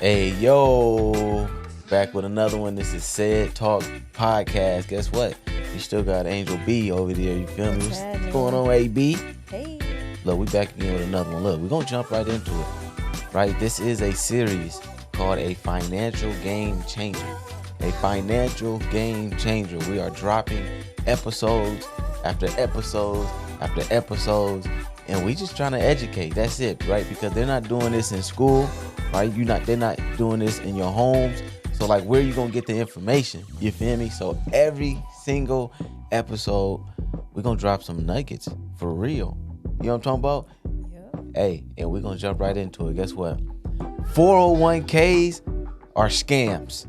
Hey, yo, back with another one. This is Said Talk Podcast. Guess what? You still got Angel B over there. You feel me? What's going on, AB? Hey. Look, we back again with another one. Look, we're going to jump right into it. Right? This is a series called A Financial Game Changer. A Financial Game Changer. We are dropping episodes after episodes after episodes, and we just trying to educate. That's it, right? Because they're not doing this in school, right? They're not doing this in your homes. So like, where are you gonna get the information? You feel me? So every single episode, we're gonna drop some nuggets for real. You know what I'm talking about? Yep. Hey, and we're gonna jump right into it. Guess what? 401ks are scams.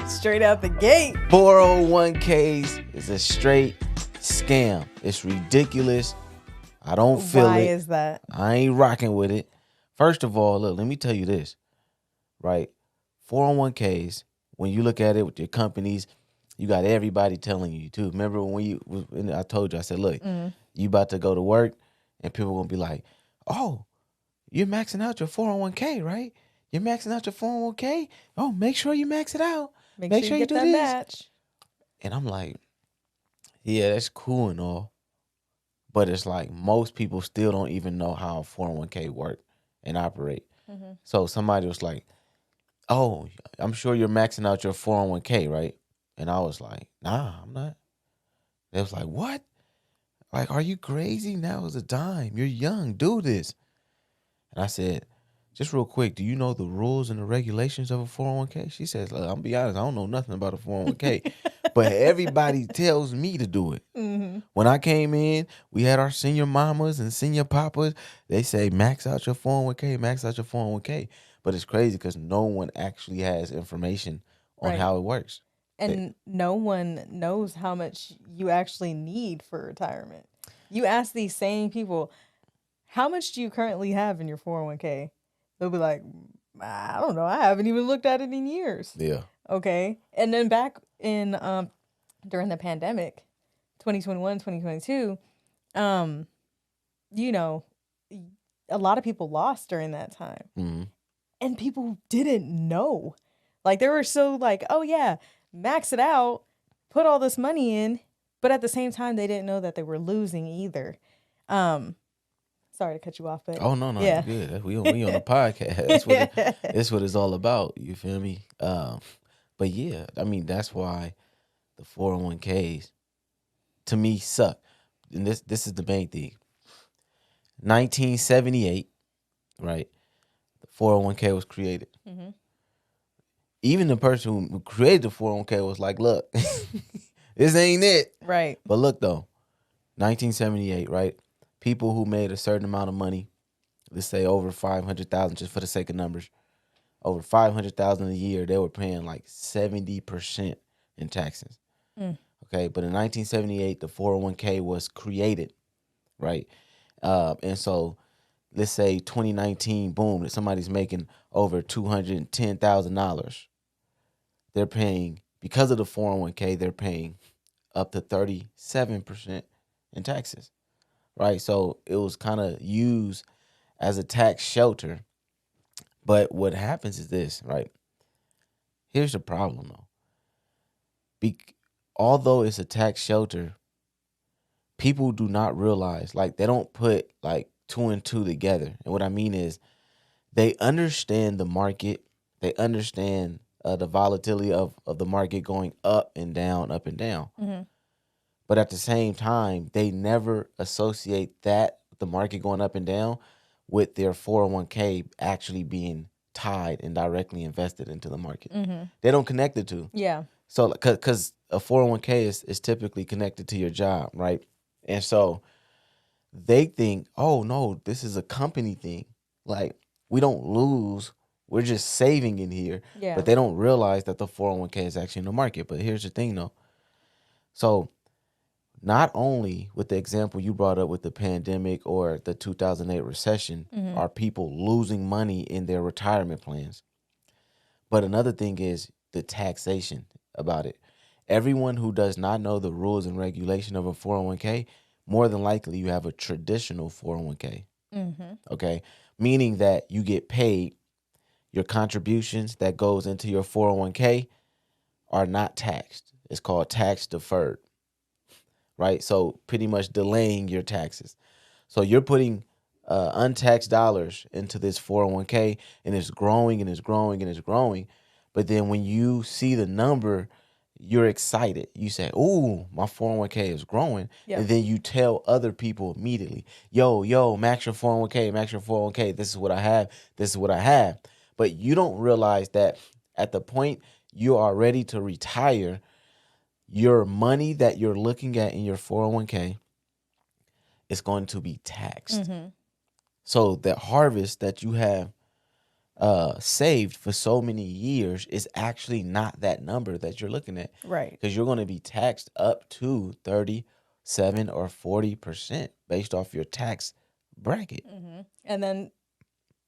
Straight out the gate. 401ks is a straight scam. It's ridiculous. I don't feel it. Why is that? I ain't rocking with it. First of all, look, let me tell you this, right? 401ks, when you look at it with your companies, you got everybody telling you too. Remember when I told you, I said, look, you about to go to work and people gonna be like, oh, you're maxing out your 401k, right? You're maxing out your 401k? Oh, make sure you max it out. Make sure you do get that this. match. And I'm like, yeah, that's cool and all. But it's like most people still don't even know how a 401k work and operate. Mm-hmm. So somebody was like, oh, I'm sure you're maxing out your 401k, right? And I was like, nah, I'm not. They was like, what? Like, are you crazy? Now is a dime. You're young. Do this. And I said, just real quick, do you know the rules and the regulations of a 401k? She says, look, I'm gonna be honest, I don't know nothing about a 401k. But everybody tells me to do it. Mm-hmm. When I came in, we had our senior mamas and senior papas. They say, max out your 401k, max out your 401k. But it's crazy because no one actually has information on how it works. And no one knows how much you actually need for retirement. You ask these same people, how much do you currently have in your 401k? They'll be like, I don't know. I haven't even looked at it in years. Yeah. Okay. And then back in during the pandemic, 2021, 2022, you know, a lot of people lost during that time. Mm-hmm. And people didn't know. Like, they were so like, oh, yeah, max it out, put all this money in. But at the same time, they didn't know that they were losing either. Sorry to cut you off, but Oh, no, yeah. you're good. We on the podcast. That's what it's all about. You feel me? But yeah, I mean, that's why the 401ks, to me, suck. And this is the main thing. 1978, right? The 401k was created. Mm-hmm. Even the person who created the 401k was like, look, this ain't it. Right. But look, though, 1978, right? People who made a certain amount of money, let's say over 500,000, just for the sake of numbers, over 500,000 a year, they were paying like 70% in taxes. Okay, but in 1978, the 401k was created, right? And so, let's say 2019, boom, if somebody's making over $210,000, they're paying, because of the 401k, they're paying up to 37% in taxes. Right, so it was kind of used as a tax shelter. But what happens is this, right? Here's the problem, though. Although it's a tax shelter, people do not realize, like, they don't put like 2 and 2 together. And what I mean is, they understand the market. They understand the volatility of the market going up and down, up and down. Mm-hmm. But at the same time, they never associate that, the market going up and down, with their 401k actually being tied and directly invested into the market. Mm-hmm. They don't connect the two. Yeah. So, because a 401k is typically connected to your job, right? And so they think, oh, no, this is a company thing. Like, we don't lose. We're just saving in here. Yeah. But they don't realize that the 401k is actually in the market. But here's the thing, though. So, not only with the example you brought up with the pandemic or the 2008 recession, are people losing money in their retirement plans, but another thing is the taxation about it. Everyone who does not know the rules and regulation of a 401k, more than likely you have a traditional 401k. Mm-hmm. Okay, meaning that you get paid, your contributions that goes into your 401k are not taxed. It's called tax deferred, right? So pretty much delaying your taxes. So you're putting untaxed dollars into this 401k, and it's growing and it's growing and it's growing. But then when you see the number, you're excited. You say, "Ooh, my 401k is growing." Yep. And then you tell other people immediately, yo, max your 401k, max your 401k. This is what I have. This is what I have. But you don't realize that at the point you are ready to retire, your money that you're looking at in your 401k is going to be taxed. Mm-hmm. So the harvest that you have saved for so many years is actually not that number that you're looking at. Right. Because you're going to be taxed up to 37 or 40% based off your tax bracket. Mm-hmm. And then,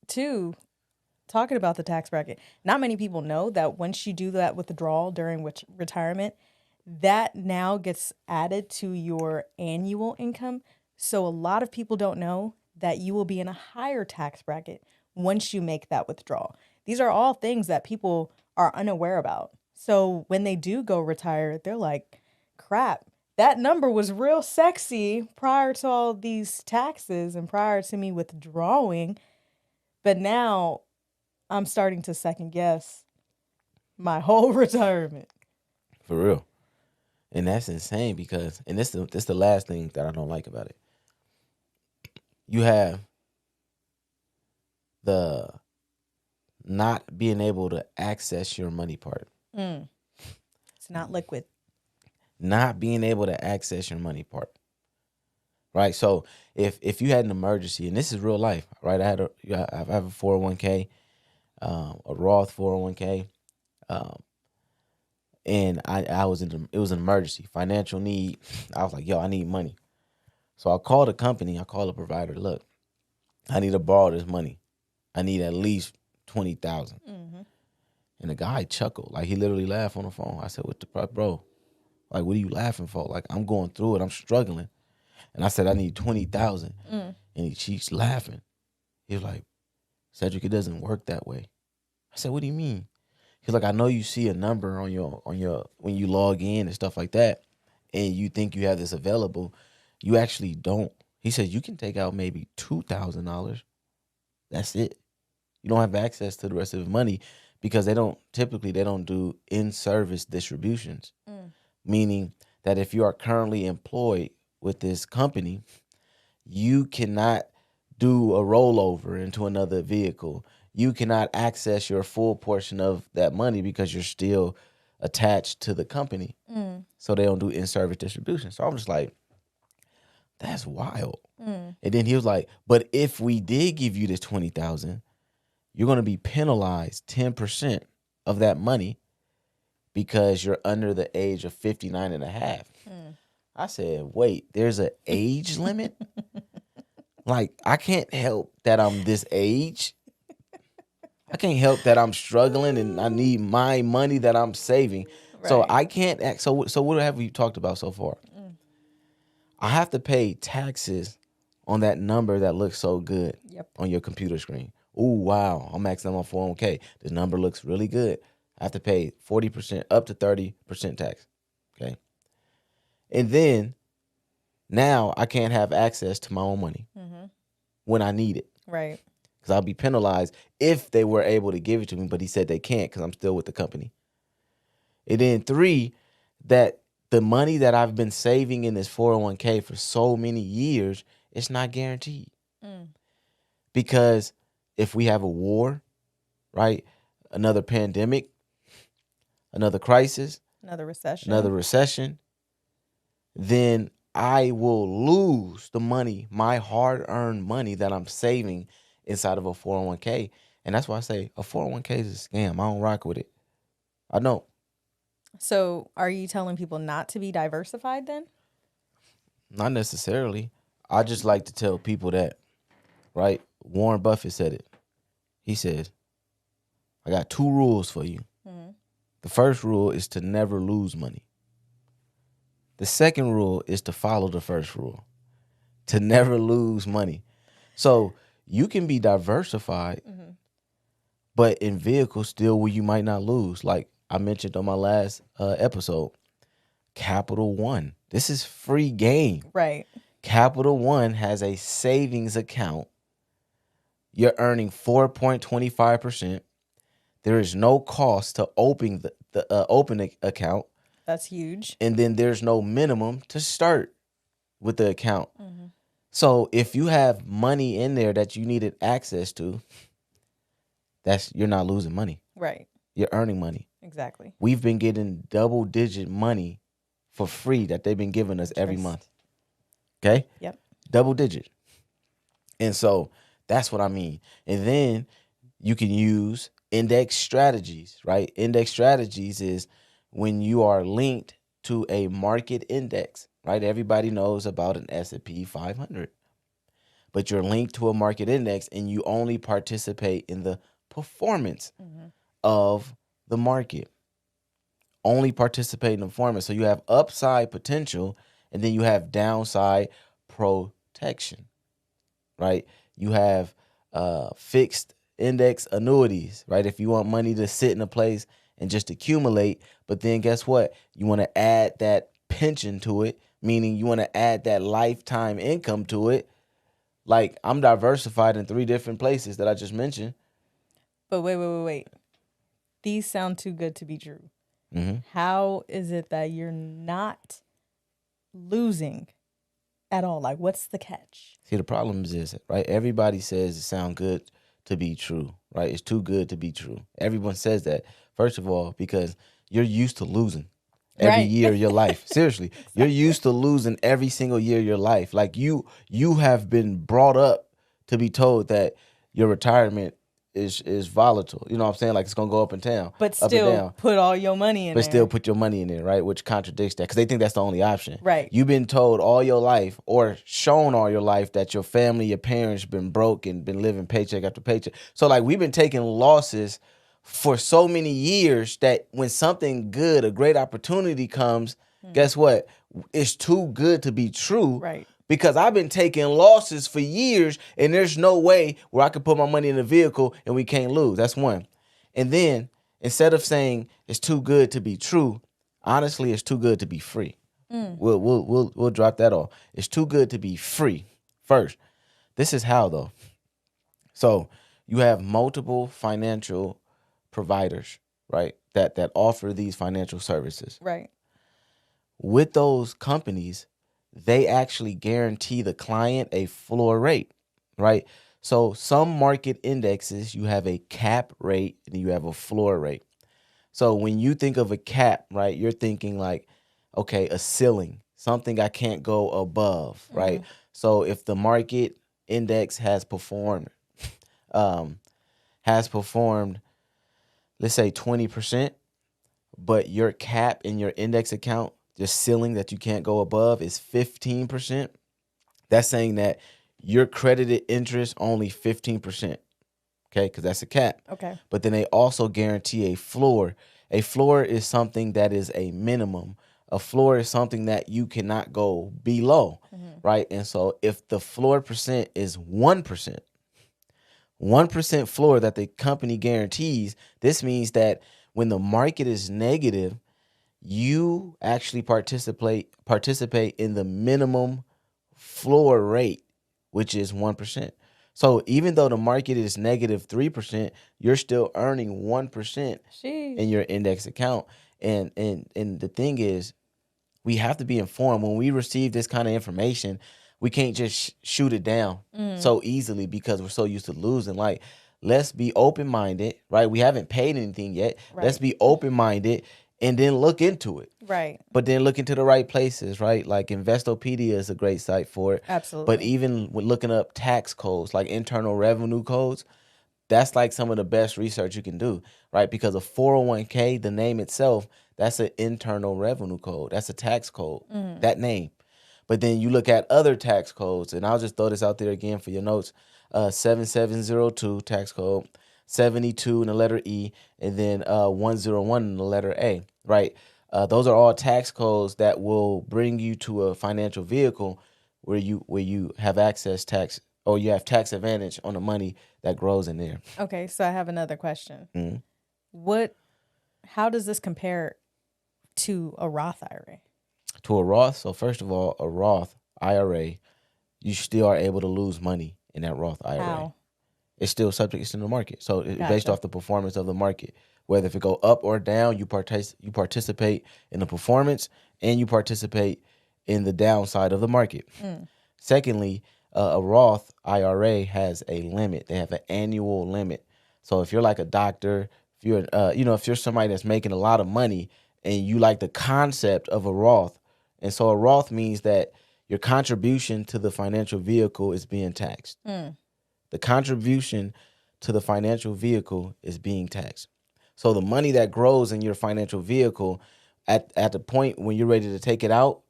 two, talking about the tax bracket, not many people know that once you do that withdrawal during retirement, that now gets added to your annual income. So a lot of people don't know that you will be in a higher tax bracket once you make that withdrawal. These are all things that people are unaware about. So when they do go retire, they're like, crap, that number was real sexy prior to all these taxes and prior to me withdrawing. But now I'm starting to second guess my whole retirement. For real. And that's insane because, and this is the last thing that I don't like about it. You have the not being able to access your money part. It's not liquid. Not being able to access your money part. Right? So if you had an emergency, and this is real life, right? I have a 401k, a Roth 401k, and I was it was an emergency, financial need. I was like, yo, I need money. So I called the company, I called the provider, look, I need to borrow this money. I need at least 20,000. And the guy chuckled, like he literally laughed on the phone. I said, what the bro? Like, what are you laughing for? Like, I'm going through it, I'm struggling. And I said, I need 20,000. And he's laughing. He was like, Cedric, it doesn't work that way. I said, what do you mean? He's like, I know you see a number on your when you log in and stuff like that, and you think you have this available. You actually don't. He said, you can take out maybe $2,000. That's it. You don't have access to the rest of the money because they don't do in-service distributions. Meaning that if you are currently employed with this company, you cannot do a rollover into another vehicle. You cannot access your full portion of that money because you're still attached to the company. So they don't do in-service distribution. So I'm just like, that's wild. And then he was like, but if we did give you this 20,000, you're going to be penalized 10% of that money because you're under the age of 59 and a half. I said, wait, there's an age limit? Like, I can't help that I'm this age. I can't help that I'm struggling and I need my money that I'm saving. Right. So I can't act. So what have we talked about so far? I have to pay taxes on that number that looks so good on your computer screen. Ooh, wow, I'm maxing out my 401k. This number looks really good. I have to pay 40%, up to 30% tax. Okay. And then now I can't have access to my own money when I need it. Right. Because I'll be penalized if they were able to give it to me, but he said they can't because I'm still with the company. And then 3, that the money that I've been saving in this 401k for so many years, it's not guaranteed. Because if we have a war, right, another pandemic, another crisis, another recession, then I will lose the money, my hard-earned money that I'm saving inside of a 401k. And that's why I say a 401k is a scam. I don't rock with it. I don't. So are you telling people not to be diversified then? Not necessarily. I just like to tell people that, right? Warren Buffett said it. He says, I got 2 rules for you. The first rule is to never lose money. The second rule is to follow the first rule, to never lose money. So you can be diversified, Mm-hmm. but in vehicles still where you might not lose. Like I mentioned on my last episode, Capital One. This is free game. Right. Capital One has a savings account. You're earning 4.25%. There is no cost to open the account, That's huge. and then there's no minimum to start with the account. Mm-hmm. So if you have money in there that you needed access to, you're not losing money. Right. You're earning money. Exactly. We've been getting double-digit money for free that they've been giving us every month. Okay? Yep. Double digit. And so that's what I mean. And then you can use index strategies, right? Index strategies is when you are linked to a market index, right? Everybody knows about an S&P 500. But you're linked to a market index and you only participate in the performance of the market. Only participate in the performance. So you have upside potential and then you have downside protection, right? You have fixed index annuities, right? If you want money to sit in a place and just accumulate, but then guess what? You want to add that pension to it, meaning you want to add that lifetime income to it. Like I'm diversified in 3 different places that I just mentioned. But wait. These sound too good to be true. Mm-hmm. How is it that you're not losing at all? Like, what's the catch? See, the problem is this, right? Everybody says it sounds good to be true, right? It's too good to be true. Everyone says that, first of all, because you're used to losing every Right. year of your life. Seriously, you're used to losing every single year of your life. Like you have been brought up to be told that your retirement is volatile. You know what I'm saying? Like it's gonna go up and down, But up and still down. put all your money in But there. still put your money in there, right? Which contradicts that because they think that's the only option. Right. You've been told all your life or shown all your life that your family, your parents been broke and been living paycheck after paycheck. So like we've been taking losses for so many years that when something good, a great opportunity comes, guess what? It's too good to be true. Right. Because I've been taking losses for years and there's no way where I could put my money in a vehicle and we can't lose. That's one. And then instead of saying it's too good to be true, honestly, it's too good to be free. We'll drop that off. It's too good to be free. First, this is how though. So you have multiple financial providers, right? That offer these financial services. Right. With those companies, they actually guarantee the client a floor rate, right? So some market indexes, you have a cap rate and you have a floor rate. So when you think of a cap, right, you're thinking like, okay, a ceiling, something I can't go above, right? So if the market index um, has performed, let's say 20%, but your cap in your index account, the ceiling that you can't go above is 15%, that's saying that your credited interest only 15%. Okay, because that's a cap. Okay. But then they also guarantee a floor. A floor is something that is a minimum. A floor is something that you cannot go below, right? And so if the floor percent is 1%, 1% floor that the company guarantees, this means that when the market is negative, you actually participate in the minimum floor rate, which is 1%. So even though the market is negative 3%, you're still earning 1% in your index account. And the thing is, we have to be informed when we receive this kind of information. We can't just shoot it down so easily because we're so used to losing. Like, let's be open minded, right? We haven't paid anything yet. Right. Let's be open minded and then look into it. Right. But then look into the right places, right? Like Investopedia is a great site for it. Absolutely. But even with looking up tax codes, like internal revenue codes, that's like some of the best research you can do, right? Because a 401k, the name itself, that's an internal revenue code. That's a tax code, that name. But then you look at other tax codes, and I'll just throw this out there again for your notes. 7702 tax code, 72 in the letter E, and then 101 in the letter A, right? Those are all tax codes that will bring you to a financial vehicle where you have access tax or you have tax advantage on the money that grows in there. Okay, so I have another question. Mhm. How does this compare to a Roth IRA? To a Roth, so first of all, a Roth IRA, you still are able to lose money in that Roth IRA. How? It's still subject. It's in the market, so it's based Gotcha. off the performance of the market. Whether if it go up or down, you participate in the performance, and you participate in the downside of the market. Secondly, a Roth IRA has a limit. They have an annual limit. So if you're like a doctor, if you're if you're somebody that's making a lot of money and you like the concept of a Roth, and so a Roth means that your contribution to the financial vehicle is being taxed. The contribution to the financial vehicle is being taxed. So the money that grows in your financial vehicle, at the point when you're ready to take it out,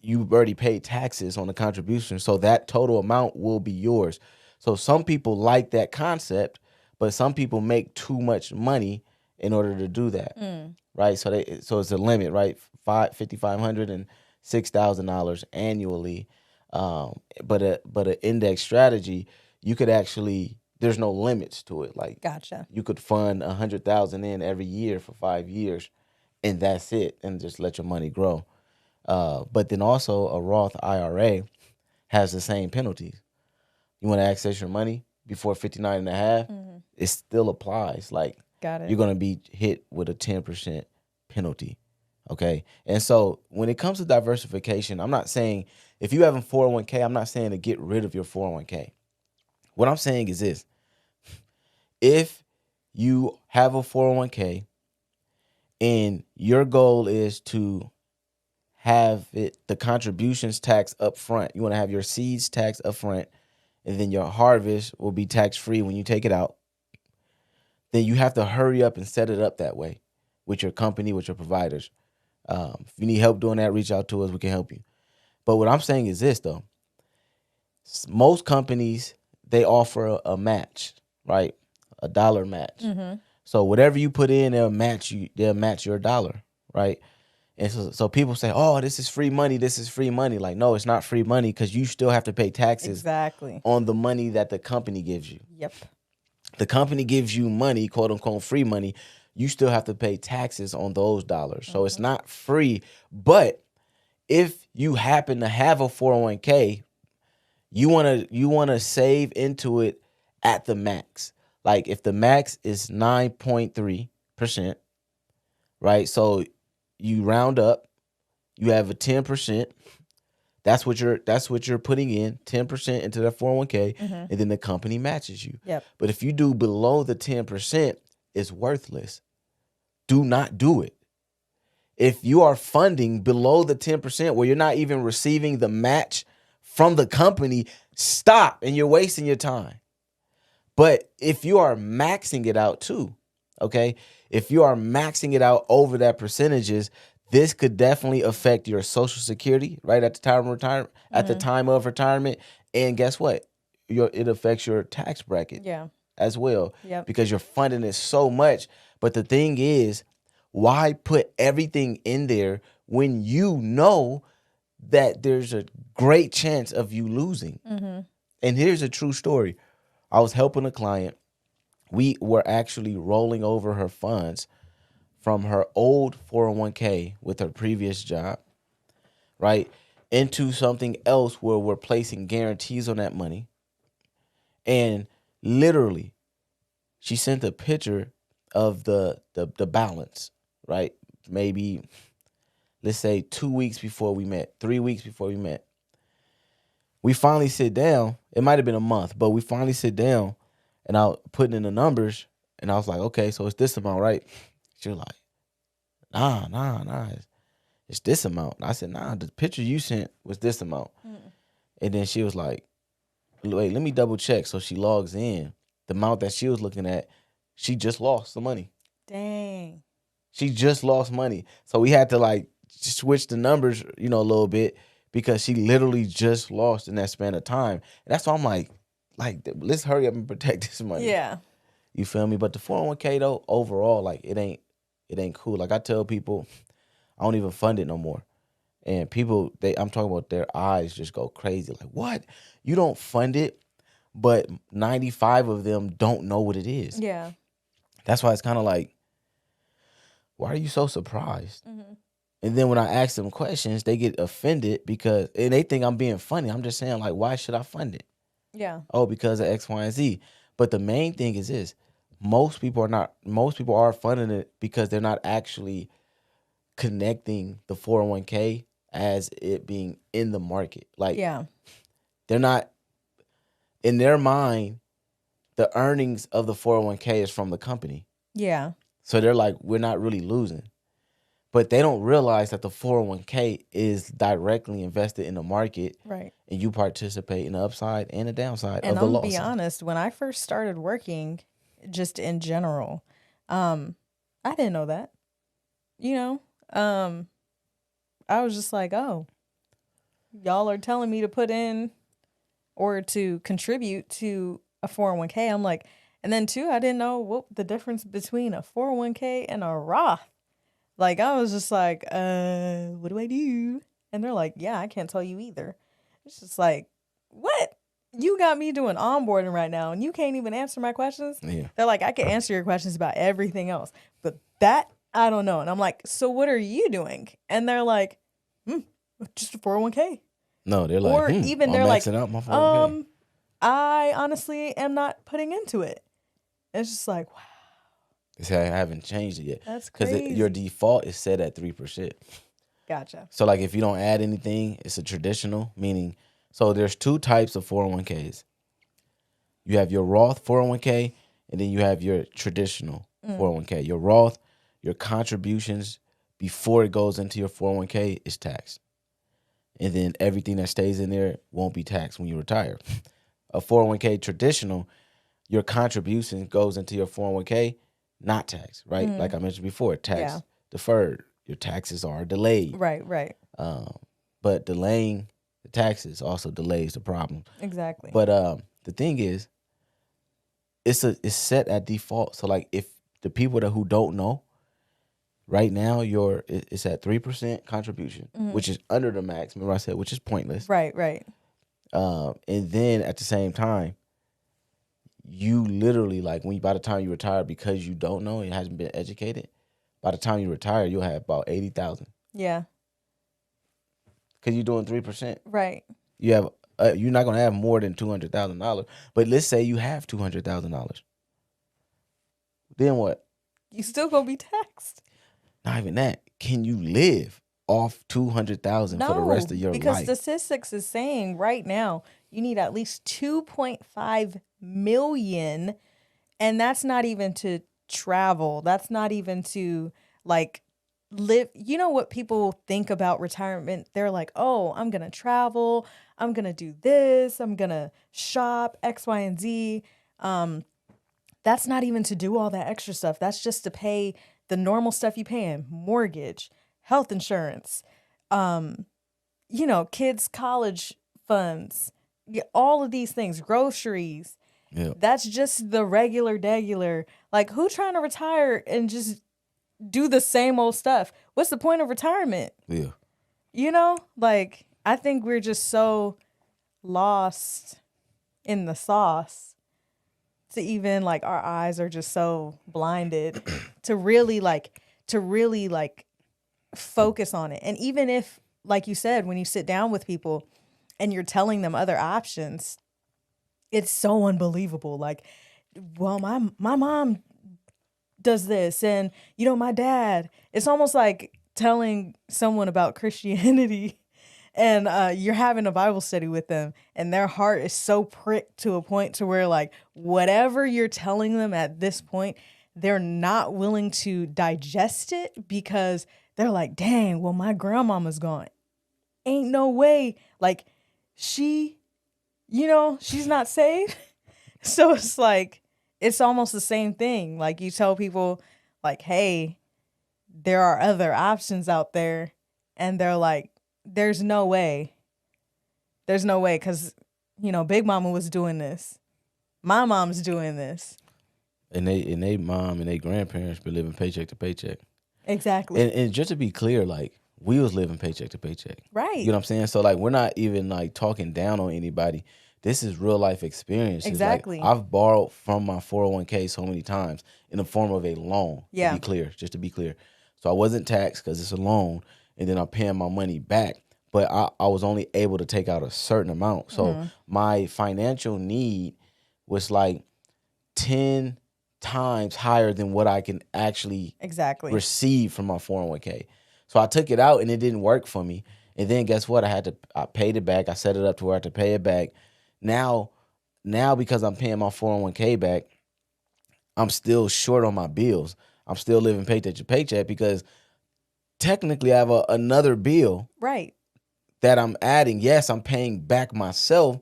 you've already paid taxes on the contribution. So that total amount will be yours. So some people like that concept, but some people make too much money in order to do that. Right? So it's a limit, right? $5,500 and $6,000 annually. But an index strategy, you could actually, there's no limits to it. Like, Gotcha. you could fund 100,000 in every year for 5 years, and that's it, and just let your money grow. But then also a Roth IRA has the same penalties. You want to access your money before 59 and a half, it still applies. Like, Got it. you're going to be hit with a 10% penalty. Okay. And so when it comes to diversification, I'm not saying if you have a 401k, I'm not saying to get rid of your 401k. What I'm saying is this: if you have a 401k and your goal is to have the contributions taxed up front, you want to have your seeds taxed up front, and then your harvest will be tax free when you take it out, then you have to hurry up and set it up that way with your company, with your providers. If you need help doing that, reach out to us. We can help you. But what I'm saying is this, though. Most companies, they offer a match, right? A dollar match. So whatever you put in, they'll match you. They'll match your dollar, right? And so people say, "Oh, this is free money. This is free money." Like, no, it's not free money, because you still have to pay taxes Exactly. on the money that the company gives you. Yep. The company gives you money, quote unquote, free money. You still have to pay taxes on those dollars. So it's not free. But if you happen to have a 401k, you wanna save into it at the max. Like, if the max is 9.3%, right? So you round up, you have a 10%. That's what you're putting in, 10% into that 401k, and then the company matches you. Yep. But if you do below the 10%, it's worthless. Do not do it. If you are funding below the 10% where you're not even receiving the match from the company, stop, and you're wasting your time. But if you are maxing it out too, okay? If you are maxing it out over that percentages, this could definitely affect your Social Security right at the time of retirement. At the time of retirement, and guess what? It affects your tax bracket Yeah. as well, Yep. because you're funding it so much. But the thing is, why put everything in there when you know that there's a great chance of you losing? And here's a true story. I was helping a client. We were actually rolling over her funds from her old 401k with her previous job, right, into something else where we're placing guarantees on that money. And literally, she sent a picture of the balance, right? Maybe, let's say 2 weeks before we met, 3 weeks before we met. We finally sit down. It might have been a month, but we finally sit down, and I put in the numbers, and I was like, okay, so it's this amount, right? She was like, nah. It's this amount. And I said, nah, the picture you sent was this amount. And then she was like, wait, let me double check. So she logs in. The amount that she was looking at, she just lost the money. Dang. She just lost money. So we had to like switch the numbers, a little bit, because she literally just lost in that span of time. And that's why I'm like, let's hurry up and protect this money. Yeah. You feel me? But the 401k though, overall, like it ain't cool. Like I tell people, I don't even fund it no more. And people, I'm talking about, their eyes just go crazy. Like, what? You don't fund it? but 95 of them don't know what it is. Yeah. That's why it's kind of like, why are you so surprised? Mm-hmm. And then when I ask them questions, they get offended and they think I'm being funny. I'm just saying, like, why should I fund it? Yeah. Oh, because of X, Y, and Z. But the main thing is this: most people are funding it because they're not actually connecting the 401k as it being in the market. Like, Yeah. they're not, in their mind, the earnings of the 401k is from the company. Yeah. So they're like, we're not really losing. But they don't realize that the 401k is directly invested in the market. Right. And you participate in the upside and the downside And of the I'm loss. gonna be honest, when I first started working, just in general, I didn't know that. You know, I was just like, oh, y'all are telling me to put in or to contribute to a 401k. I'm like, and then too, I didn't know what the difference between a 401k and a Roth. Like, I was just like, what do I do? And they're like, yeah, I can't tell you either. It's just like, what? You got me doing onboarding right now and you can't even answer my questions? Yeah. They're like, I can answer your questions about everything else, but that I don't know. And I'm like, so what are you doing? And they're like, just a 401k. No, they're like, Or even I'm they're like, maxing out my 401k. I honestly am not putting into it. It's just like, wow, See, I haven't changed it yet. that's Because crazy. your default is set at 3%. Gotcha. So, like, if you don't add anything, it's a traditional, meaning, so there's two types of 401ks. You have your Roth 401k, and then you have your traditional 401k. Your Roth, your contributions before it goes into your 401k is taxed. And then everything that stays in there won't be taxed when you retire. A 401k traditional, your contribution goes into your 401k, not taxed, right? Like I mentioned before, tax deferred. Your taxes are delayed. Right. But delaying the taxes also delays the problem. Exactly. But the thing is, it's set at default. So like if the people who don't know, right now it's at 3% contribution, which is under the max. Remember I said, which is pointless. Right. And then at the same time, you literally, like, by the time you retire, because you don't know, it hasn't been educated. By the time you retire, you'll have about 80,000. Yeah. Because you're doing 3%. Right. You have you're not gonna have more than $200,000. But let's say you have $200,000. Then what? You still gonna be taxed. Not even that. Can you live off $200,000 for the rest of your because life? statistics is saying right now you need at least 2.5 million, and that's not even to travel. That's not even to like live. You know what people think about retirement? They're like, oh, I'm gonna travel, I'm gonna do this, I'm gonna shop, X, Y, and Z. That's not even to do all that extra stuff. That's just to pay the normal stuff you pay in: mortgage, health insurance, kids' college funds, all of these things, groceries. Yeah. That's just the regular. Like, who trying to retire and just do the same old stuff? What's the point of retirement? Yeah. Like, I think we're just so lost in the sauce to even, like, our eyes are just so blinded to really focus on it. And even if, like you said, when you sit down with people and you're telling them other options, it's so unbelievable. Like, well, my mom does this, and my dad. It's almost like telling someone about Christianity and you're having a Bible study with them and their heart is so pricked to a point to where, like, whatever you're telling them at this point, they're not willing to digest it because they're like, dang, well, my grandmama's gone. Ain't no way. Like, she's not saved. So it's like, it's almost the same thing. Like, you tell people, like, hey, there are other options out there. And they're like, there's no way. There's no way, because, Big Mama was doing this. My mom's doing this. And they mom and they grandparents been living paycheck to paycheck. Exactly. And just to be clear, like, we was living paycheck to paycheck. Right. You know what I'm saying? So, like, we're not even, like, talking down on anybody this is real life experiences. Exactly. Like I've borrowed from my 401k so many times in the form of a loan. Yeah. To be clear, just to be clear. So I wasn't taxed because it's a loan, and then I'm paying my money back. But I was only able to take out a certain amount. So my financial need was like 10 times higher than what I can actually Exactly. receive from my 401k. So I took it out and it didn't work for me. And then guess what? I paid it back. I set it up to where I had to pay it back. Now because I'm paying my 401k back, I'm still short on my bills. I'm still living paycheck to paycheck because technically I have another bill Right. that I'm adding. Yes, I'm paying back myself,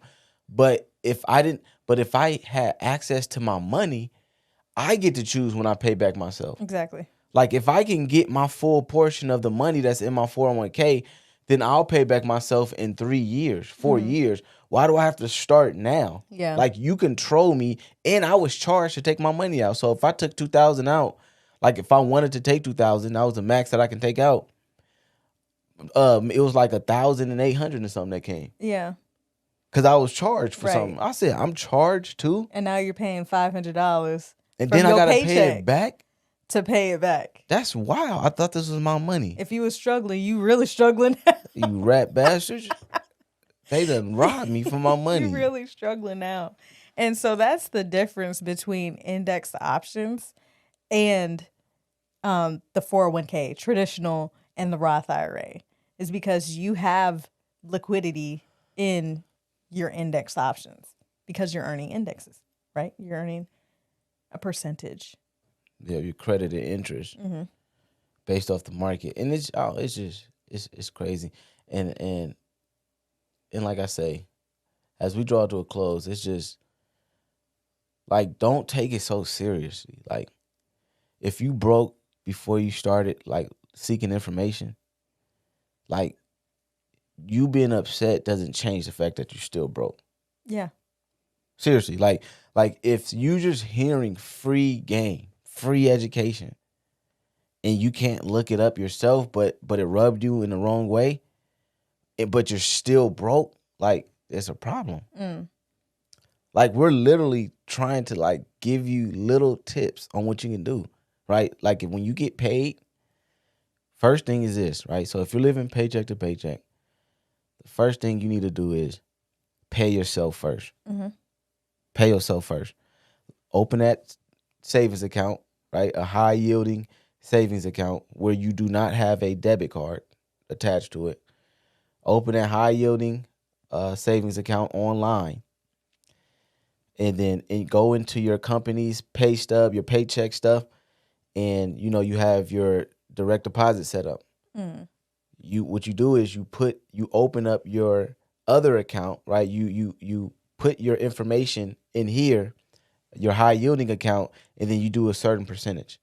but if I had access to my money, I get to choose when I pay back myself. Exactly. Like if I can get my full portion of the money that's in my 401k, then I'll pay back myself in 3 years, 4 years. Why do I have to start now? Yeah. Like you control me, and I was charged to take my money out. So if I took 2,000 out, like if I wanted to take 2,000, that was the max that I can take out. It was like 1,800 or something that came. Yeah. Cause I was charged for Right. something. I said I'm charged too, And now you're paying $500 and from then I your gotta pay paycheck it back. to pay it back. That's wild. I thought this was my money. If you was struggling, you really struggling. You rat bastards. They done robbed me for my money. You're really struggling now. And so that's the difference between index options and the 401k, traditional, and the Roth IRA, is because you have liquidity in your index options because you're earning indexes, right? You're earning a percentage. Yeah, you credited interest based off the market, and it's crazy, and like I say, as we draw to a close, it's just like don't take it so seriously. Like if you broke before you started like seeking information, like you being upset doesn't change the fact that you still broke. Yeah. Seriously, like if you just hearing free game, free education, and you can't look it up yourself, but it rubbed you in the wrong way, but you're still broke, like it's a problem. Like we're literally trying to like give you little tips on what you can do, right? Like when you get paid, first thing is this, right? So if you're living paycheck to paycheck, the first thing you need to do is pay yourself first. Pay yourself first. Open that savings account, right? A high yielding savings account where you do not have a debit card attached to it. Open that high yielding savings account online. And then go into your company's pay stub, your paycheck stuff, and you have your direct deposit set up. What you do is you open up your other account, right? You put your information in here, your high yielding account, and then you do a certain percentage,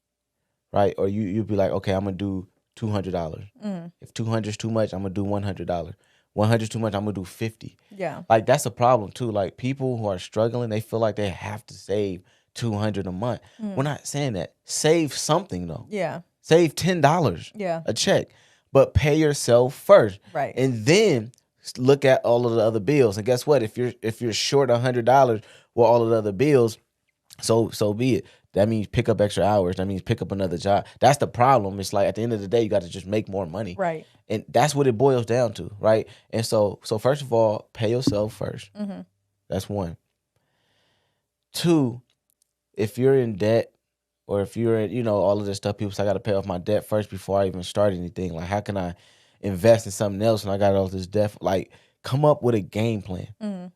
right? Or you'll be like, okay, I'm gonna do $200. If 200 is too much, I'm gonna do $100. 100 is too much, I'm gonna do 50. Yeah. Like that's a problem too. Like people who are struggling, they feel like they have to save $200 a month. We're not saying that. Save something though. Yeah. Save $10 Yeah. a check, but pay yourself first, Right. and then look at all of the other bills. And guess what? If you're short $100 with all of the other bills, so be it. That means pick up extra hours. That means pick up another job. That's the problem. It's like at the end of the day, you got to just make more money. Right. And that's what it boils down to, right? And so first of all, pay yourself first. That's one. Two, if you're in debt or if you're in, all of this stuff, people say I got to pay off my debt first before I even start anything. Like, how can I invest in something else when I got all this debt? Like, come up with a game plan.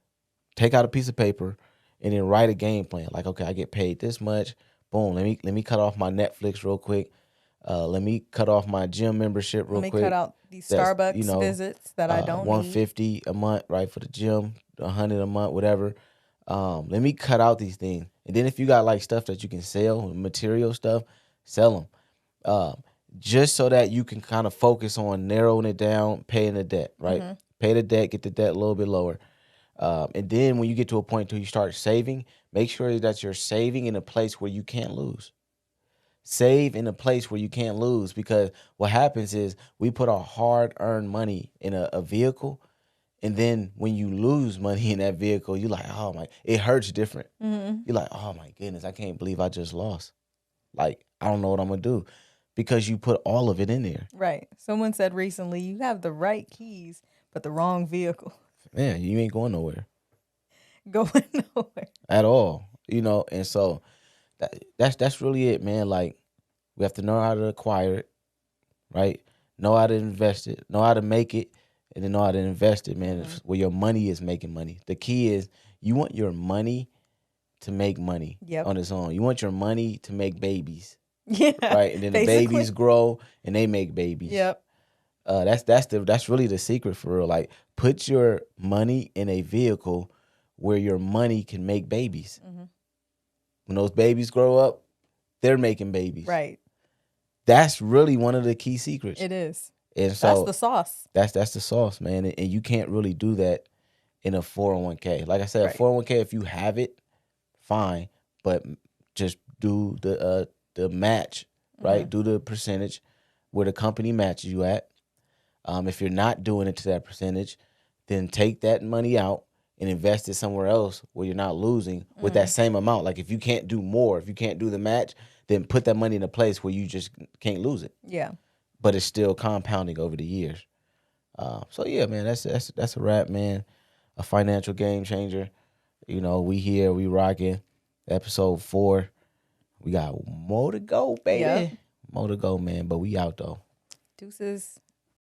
Take out a piece of paper and then write a game plan. Like, okay, I get paid this much. Boom. Let me cut off my Netflix real quick. Let me cut off my gym membership real quick. Let me cut out these Starbucks visits that I don't $150 need. a month, right, for the gym, $100 a month, whatever. Let me cut out these things. And then if you got like stuff that you can sell, material stuff, sell them. Just so that you can kind of focus on narrowing it down, paying the debt, right? Pay the debt, get the debt a little bit lower. And then when you get to a point where you start saving, make sure that you're saving in a place where you can't lose. Save in a place where you can't lose, because what happens is we put our hard-earned money in a vehicle, And then when you lose money in that vehicle, you're like, oh my, it hurts different. You're like, oh my goodness, I can't believe I just lost. Like, I don't know what I'm going to do because you put all of it in there. Right. Someone said recently, you have the right keys, but the wrong vehicle. Man, you ain't going nowhere Going nowhere. at all, And so that's really it, man. Like, we have to know how to acquire it, right? Know how to invest it, know how to make it, and then know how to invest it, man. Where your money is making money. The key is you want your money to make money on its own. You want your money to make babies. Yeah. Right. And then the babies grow and they make babies. Yep. That's really the secret for real. Like, put your money in a vehicle where your money can make babies. When those babies grow up, they're making babies. Right. That's really one of the key secrets. It is. And so that's the sauce. That's the sauce, man. And you can't really do that in a 401k. Like I said, a 401k, if you have it, fine, but just do the match, right? Do the percentage where the company matches you at. If you're not doing it to that percentage, then take that money out and invest it somewhere else where you're not losing with that same amount. Like, if you can't do more, if you can't do the match, then put that money in a place where you just can't lose it. Yeah. But it's still compounding over the years. So yeah, man, that's a wrap, man. A financial game changer. We here, we rocking. Episode 4. We got more to go, baby. Yep. More to go, man. But we out though. Deuces.